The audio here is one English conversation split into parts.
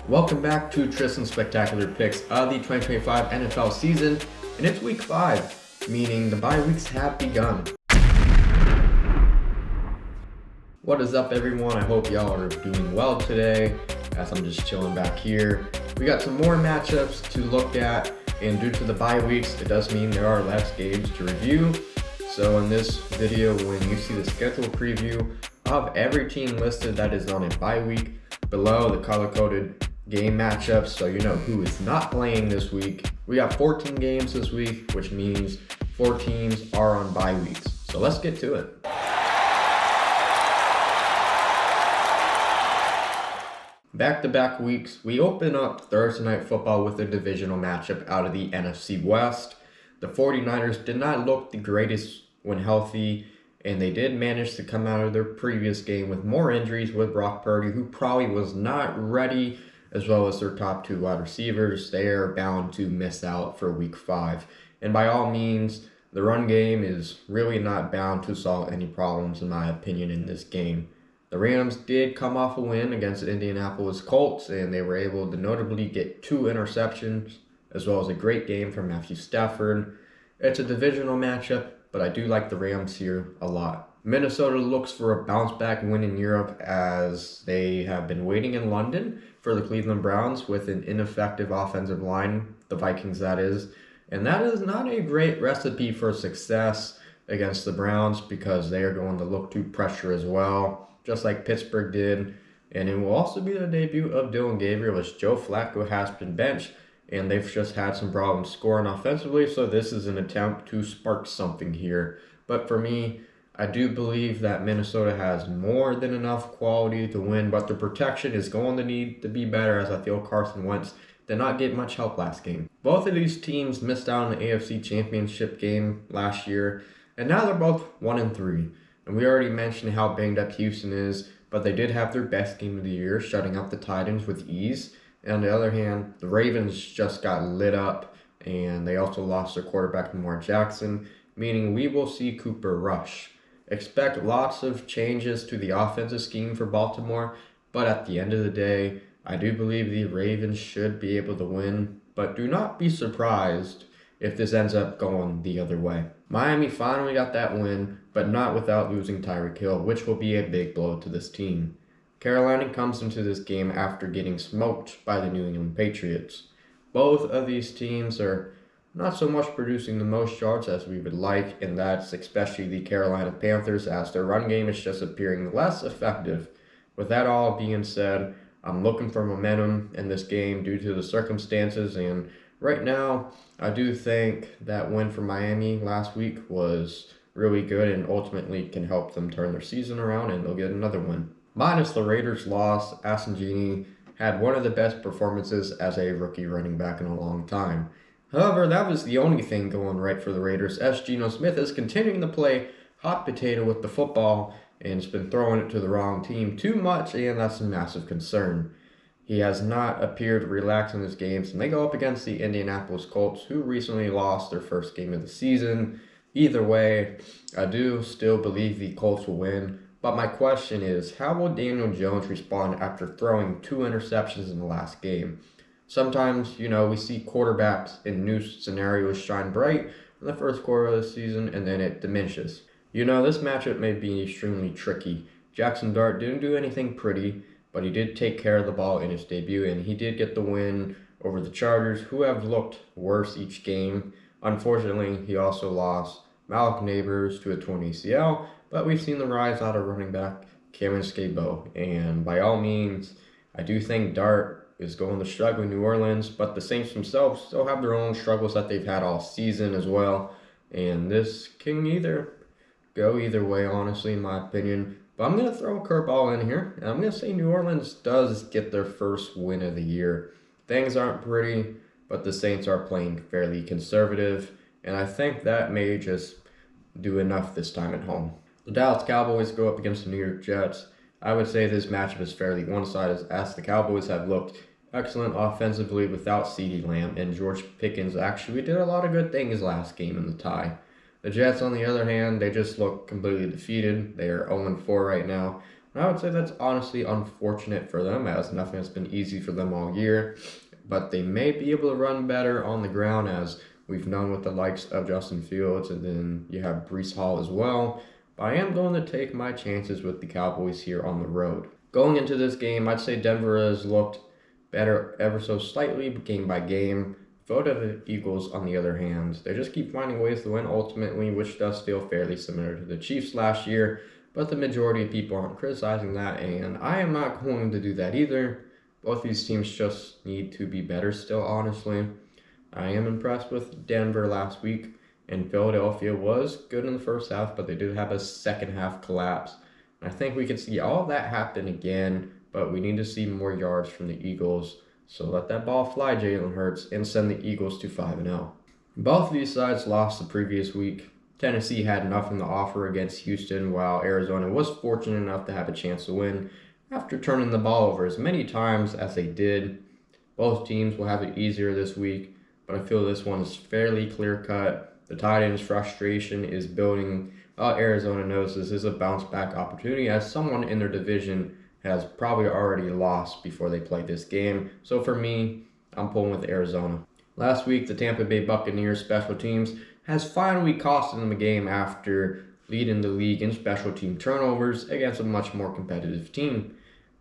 Welcome back to Tristan's Spectacular Picks of the 2025 NFL season, and it's week 5, meaning the bye weeks have begun. What is up, everyone? I hope y'all are doing well today, as I'm just chilling back here. We got some more matchups to look at, and due to the bye weeks, it does mean there are less games to review. So in this video, when you see the schedule preview of every team listed that is on a bye week, below the color-coded game matchups, so you know who is not playing this week. We got 14 games this week, which means 4 teams are on bye weeks. So let's get to it. Back-to-back weeks, we open up Thursday Night Football with a divisional matchup out of the NFC West. The 49ers did not look the greatest when healthy, and they did manage to come out of their previous game with more injuries with Brock Purdy, who probably was not ready, as well as their top 2 wide receivers. They are bound to miss out for week 5. And by all means, the run game is really not bound to solve any problems, in my opinion, in this game. The Rams did come off a win against the Indianapolis Colts, and they were able to notably get 2 interceptions, as well as a great game from Matthew Stafford. It's a divisional matchup, but I do like the Rams here a lot. Minnesota looks for a bounce-back win in Europe, as they have been waiting in London for the Cleveland Browns with an ineffective offensive line, the Vikings that is. And that is not a great recipe for success against the Browns, because they are going to look to pressure as well, just like Pittsburgh did. And it will also be the debut of Dylan Gabriel, as Joe Flacco has been benched, and they've just had some problems scoring offensively, so this is an attempt to spark something here. But for me, I do believe that Minnesota has more than enough quality to win, but the protection is going to need to be better, as I feel Carson Wentz did not get much help last game. Both of these teams missed out on the AFC Championship game last year, and now they're both 1-3. And we already mentioned how banged up Houston is, but they did have their best game of the year, shutting out the Titans with ease. And on the other hand, the Ravens just got lit up, and they also lost their quarterback, Lamar Jackson, meaning we will see Cooper Rush. Expect lots of changes to the offensive scheme for Baltimore, but at the end of the day, I do believe the Ravens should be able to win, but do not be surprised if this ends up going the other way. Miami finally got that win, but not without losing Tyreek Hill, which will be a big blow to this team. Carolina comes into this game after getting smoked by the New England Patriots. Both of these teams are not so much producing the most yards as we would like, and that's especially the Carolina Panthers, as their run game is just appearing less effective. With that all being said, I'm looking for momentum in this game due to the circumstances, and right now, I do think that win for Miami last week was really good and ultimately can help them turn their season around, and they'll get another win. Minus the Raiders' loss, Genie had one of the best performances as a rookie running back in a long time. However, that was the only thing going right for the Raiders, as Geno Smith is continuing to play hot potato with the football and has been throwing it to the wrong team too much, and that's a massive concern. He has not appeared relaxed in his games, and they go up against the Indianapolis Colts, who recently lost their first game of the season. Either way, I do still believe the Colts will win, but my question is, how will Daniel Jones respond after throwing 2 interceptions in the last game? Sometimes, we see quarterbacks in new scenarios shine bright in the first quarter of the season, and then it diminishes. This matchup may be extremely tricky. Jackson Dart didn't do anything pretty, but he did take care of the ball in his debut, and he did get the win over the Chargers, who have looked worse each game. Unfortunately, he also lost Malik Neighbors to a torn ACL, but we've seen the rise out of running back Cameron Skabo, and by all means, I do think Dart is going to struggle in New Orleans, but the Saints themselves still have their own struggles that they've had all season as well, and this can either go either way, honestly, in my opinion. But I'm going to throw a curveball in here, and I'm going to say New Orleans does get their first win of the year. Things aren't pretty, but the Saints are playing fairly conservative, and I think that may just do enough this time at home. The Dallas Cowboys go up against the New York Jets. I would say this matchup is fairly one-sided, as the Cowboys have looked excellent offensively without CeeDee Lamb, and George Pickens actually did a lot of good things last game in the tie. The Jets, on the other hand, they just look completely defeated. They are 0-4 right now. And I would say that's honestly unfortunate for them, as nothing has been easy for them all year. But they may be able to run better on the ground, as we've known with the likes of Justin Fields, and then you have Breece Hall as well. But I am going to take my chances with the Cowboys here on the road. Going into this game, I'd say Denver has looked better ever so slightly, game by game. Philadelphia Eagles, on the other hand, they just keep finding ways to win ultimately, which does feel fairly similar to the Chiefs last year. But the majority of people aren't criticizing that, and I am not going to do that either. Both these teams just need to be better still, honestly. I am impressed with Denver last week, and Philadelphia was good in the first half, but they did have a second half collapse. And I think we could see all that happen again, but we need to see more yards from the Eagles. So let that ball fly, Jalen Hurts, and send the Eagles to 5-0. Both of these sides lost the previous week. Tennessee had nothing to offer against Houston, while Arizona was fortunate enough to have a chance to win after turning the ball over as many times as they did. Both teams will have it easier this week, but I feel this one is fairly clear-cut. The tight end's frustration is building. Arizona knows this is a bounce-back opportunity, as someone in their division has probably already lost before they play this game. So for me, I'm pulling with Arizona. Last week, the Tampa Bay Buccaneers special teams has finally costed them a game after leading the league in special team turnovers against a much more competitive team.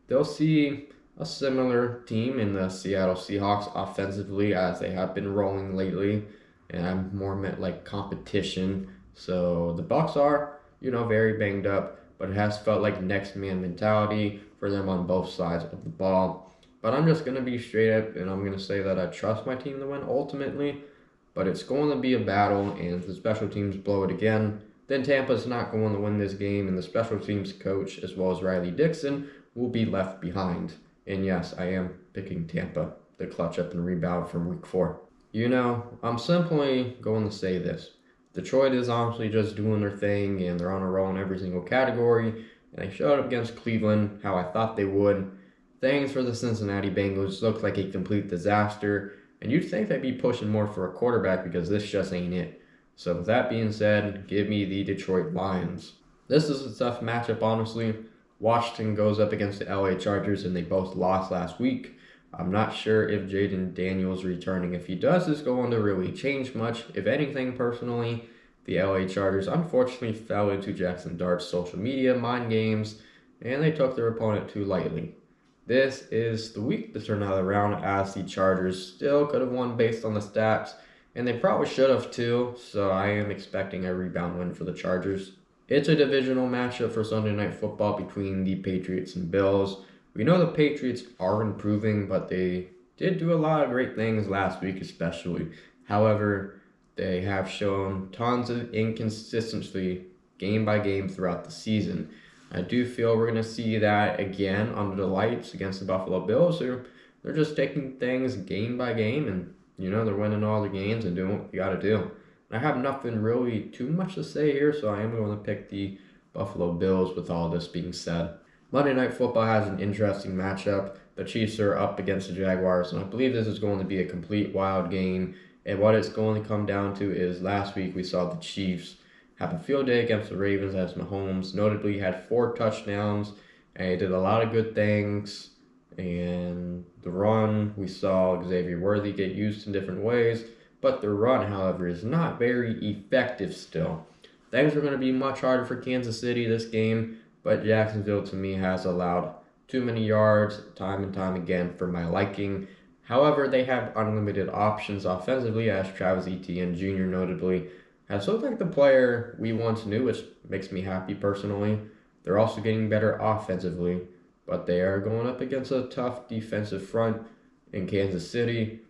They'll see a similar team in the Seattle Seahawks offensively, as they have been rolling lately, and I'm more meant like competition. So the Bucs are, very banged up, but it has felt like next man mentality for them on both sides of the ball. But I'm just going to be straight up, and I'm going to say that I trust my team to win ultimately, but it's going to be a battle, and if the special teams blow it again, then Tampa's not going to win this game, and the special teams coach, as well as Riley Dixon, will be left behind. And yes, I am picking Tampa, the clutch up and rebound from week 4. I'm simply going to say this. Detroit is honestly just doing their thing, and they're on a roll in every single category, and they showed up against Cleveland how I thought they would. Things for the Cincinnati Bengals look like a complete disaster, and you'd think they'd be pushing more for a quarterback because this just ain't it. So with that being said, give me the Detroit Lions. This is a tough matchup, honestly. Washington goes up against the LA Chargers, and they both lost last week. I'm not sure if Jaden Daniels returning. If he does, it's going to really change much. If anything, personally, the LA Chargers unfortunately fell into Jackson Dart's social media mind games, and they took their opponent too lightly. This is the week to turn that around, as the Chargers still could have won based on the stats, and they probably should have too, so I am expecting a rebound win for the Chargers. It's a divisional matchup for Sunday Night Football between the Patriots and Bills. We know the Patriots are improving, but they did do a lot of great things last week especially. However, they have shown tons of inconsistency game by game throughout the season. I do feel we're going to see that again under the lights against the Buffalo Bills. They're just taking things game by game, and they're winning all the games and doing what you got to do. I have nothing really too much to say here, so I am going to pick the Buffalo Bills with all this being said. Monday Night Football has an interesting matchup. The Chiefs are up against the Jaguars, and I believe this is going to be a complete wild game. And what it's going to come down to is last week we saw the Chiefs have a field day against the Ravens, as Mahomes notably had 4 touchdowns, and he did a lot of good things. And the run, we saw Xavier Worthy get used in different ways, but the run, however, is not very effective still. Things are going to be much harder for Kansas City this game, but Jacksonville, to me, has allowed too many yards time and time again for my liking. However, they have unlimited options offensively, as Travis Etienne Jr. notably has looked like the player we once knew, which makes me happy personally. They're also getting better offensively, but they are going up against a tough defensive front in Kansas City.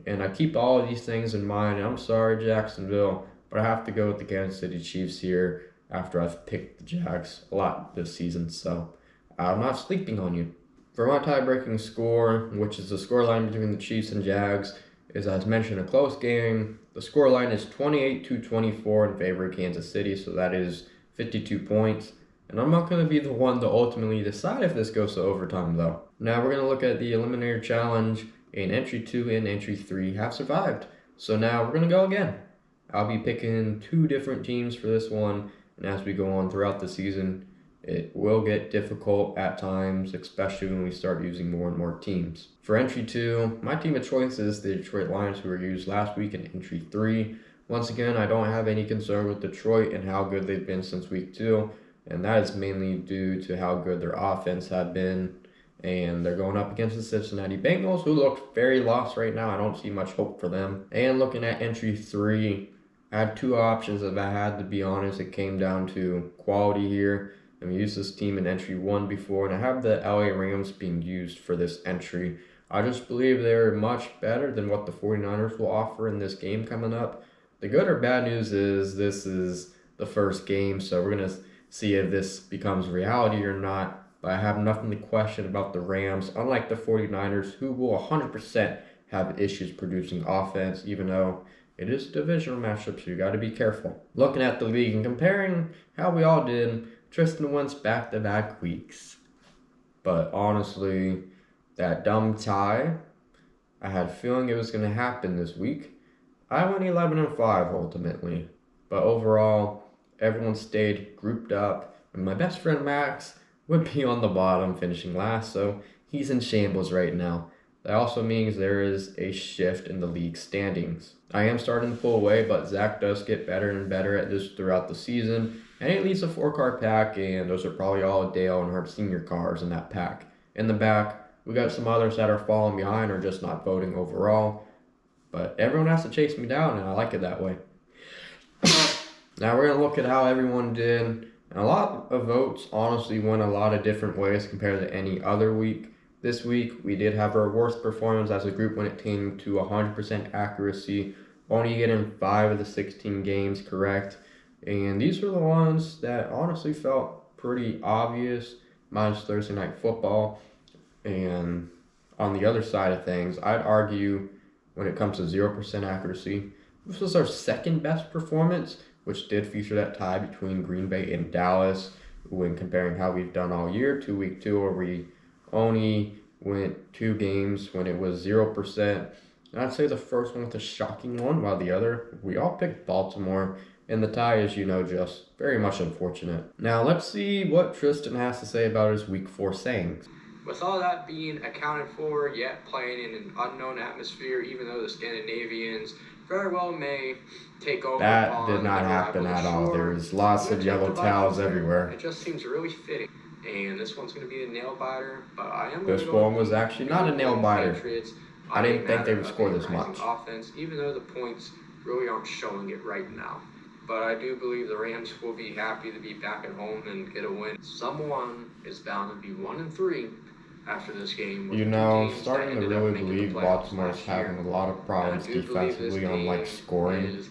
And I keep all of these things in mind. I'm sorry, Jacksonville, but I have to go with the Kansas City Chiefs here after I've picked the Jags a lot this season. So I'm not sleeping on you. For my tie-breaking score, which is the scoreline between the Chiefs and Jags, is, as mentioned, a close game. The scoreline is 28-24 in favor of Kansas City, so that is 52 points. And I'm not going to be the one to ultimately decide if this goes to overtime, though. Now we're going to look at the Eliminator Challenge, and Entry 2 and Entry 3 have survived. So now we're going to go again. I'll be picking 2 different teams for this one, and as we go on throughout the season, It will get difficult at times, especially when we start using more and more teams. For entry 2, my team of choice is the Detroit Lions, who were used last week in entry 3. Once again, I don't have any concern with Detroit and how good they've been since week 2, and that is mainly due to how good their offense have been. And they're going up against the Cincinnati Bengals, who look very lost right now. I don't see much hope for them. And looking at entry 3, I had 2 options. If I had to be honest, it came down to quality here. I've used this team in entry 1 before, and I have the LA Rams being used for this entry. I just believe they're much better than what the 49ers will offer in this game coming up. The good or bad news is this is the first game, so we're going to see if this becomes reality or not. But I have nothing to question about the Rams, unlike the 49ers, who will 100% have issues producing offense, even though it is a divisional matchup, so you got to be careful. Looking at the league and comparing how we all did, Tristan wins back-to-back weeks. But honestly, that dumb tie, I had a feeling it was going to happen this week. I went 11-5 ultimately. But overall, everyone stayed grouped up. And my best friend Max would be on the bottom, finishing last, so he's in shambles right now. That also means there is a shift in the league standings. I am starting to pull away, but Zach does get better and better at this throughout the season. And he leads a 4-car pack, and those are probably all Dale and Herb senior cars in that pack. In the back, we got some others that are falling behind or just not voting overall. But everyone has to chase me down, and I like it that way. Now we're going to look at how everyone did. And a lot of votes honestly went a lot of different ways compared to any other week. This week, we did have our worst performance as a group when it came to 100% accuracy, only getting 5 of the 16 games correct. And these were the ones that honestly felt pretty obvious, minus Thursday Night Football. And on the other side of things, I'd argue when it comes to 0% accuracy, this was our second best performance, which did feature that tie between Green Bay and Dallas when comparing how we've done all year to week 2, where we only went 2 games when it was 0%. And I'd say the first one was a shocking one, while the other, we all picked Baltimore. And the tie is, just very much unfortunate. Now let's see what Tristan has to say about his week 4 sayings. With all that being accounted for, yet playing in an unknown atmosphere, even though the Scandinavians very well may take over. That did not happen at all. There's lots of yellow towels everywhere. It just seems really fitting. And this one's going to be a nail biter, but I am. This one was actually not a nail biter. I didn't think they would score this much. Offense, even though the points really aren't showing it right now. But I do believe the Rams will be happy to be back at home and get a win. Someone is bound to be 1-3 after this game. Starting to really believe Baltimore's having a lot of problems defensively on scoring.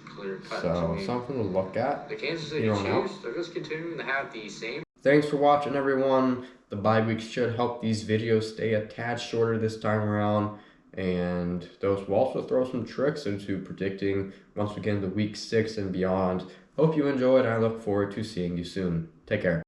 So something to look at. The Kansas City Chiefs, they're just continuing to have the same. Thanks for watching, everyone. The bye weeks should help these videos stay a tad shorter this time around. And those will also throw some tricks into predicting once we get into week 6 and beyond. Hope you enjoyed, and I look forward to seeing you soon. Take care.